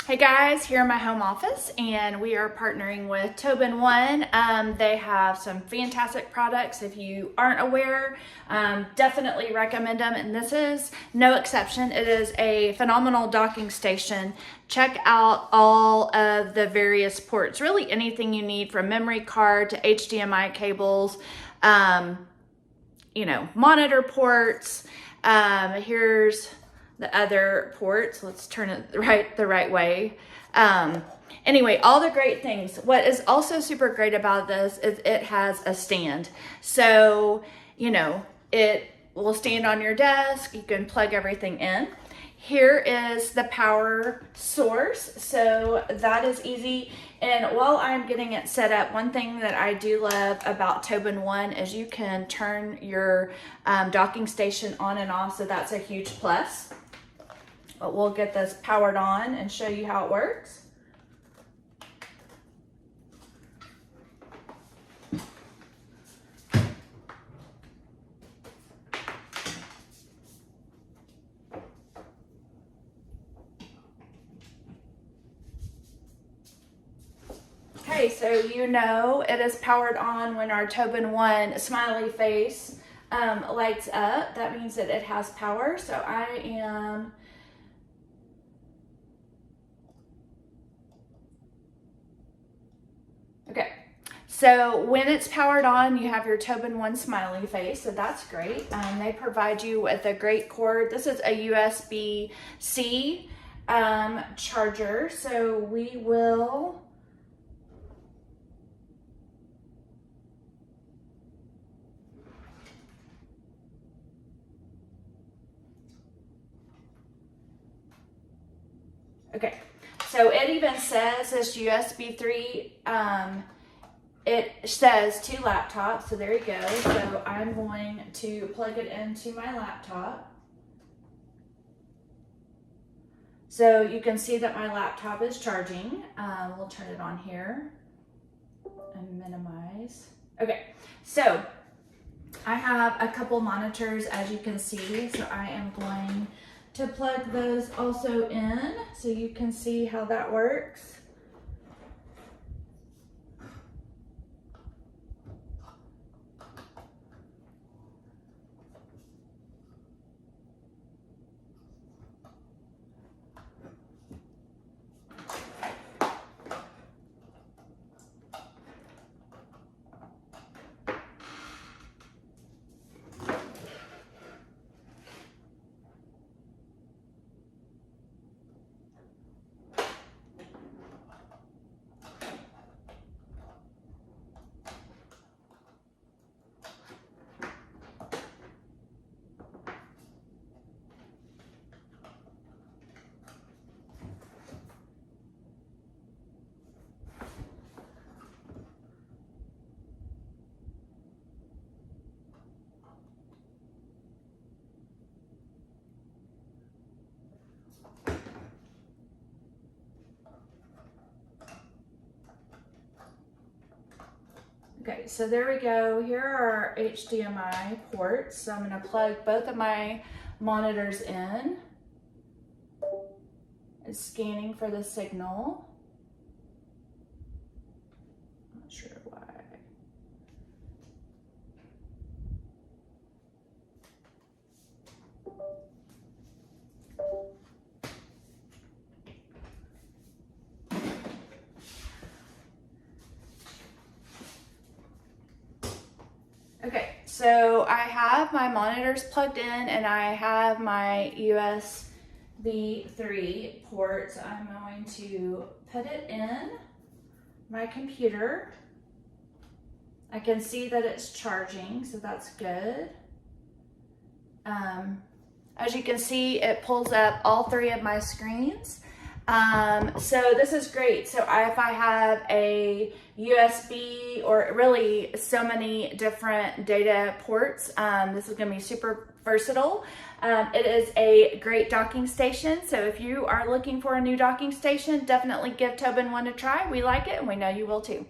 Hey guys, here in my home office, and we are partnering with TobenONE. They have some fantastic products. If you aren't aware, definitely recommend them, and this is no exception. It is a phenomenal docking station. Check out all of the various ports, really anything you need from memory card to HDMI cables, monitor ports. Here's the other ports. Let's turn it the right way. Anyway, all the great things. What is also super great about this is it has a stand. So, it will stand on your desk. You can plug everything in. Here is the power source. So that is easy. And while I'm getting it set up, one thing that I do love about TobenONE is you can turn your docking station on and off. So that's a huge plus. But we'll get this powered on and show you how it works. Okay, so it is powered on when our TobenONE smiley face lights up. That means that it has power. So I am okay. So when it's powered on, you have your TobenONE smiley face, so that's great. They provide you with a great cord. This is a USB-C charger, so we will okay. So it even says this USB 3, it says 2 laptops, so there you go. So I'm going to plug it into my laptop. So you can see that my laptop is charging. We'll turn it on here and minimize. Okay, so I have a couple monitors, as you can see, so I am going to plug those also in so you can see how that works. Okay, so there we go. Here are our HDMI ports. So I'm going to plug both of my monitors in. It's scanning for the signal. Not sure why. Okay, so I have my monitors plugged in and I have my USB 3 port. So I'm going to put it in my computer. I can see that it's charging, so that's good. As you can see, it pulls up all 3 of my screens. So this is great. So if I have a USB or really so many different data ports, this is going to be super versatile. It is a great docking station. So if you are looking for a new docking station, definitely give TobenONE a try. We like it and we know you will too.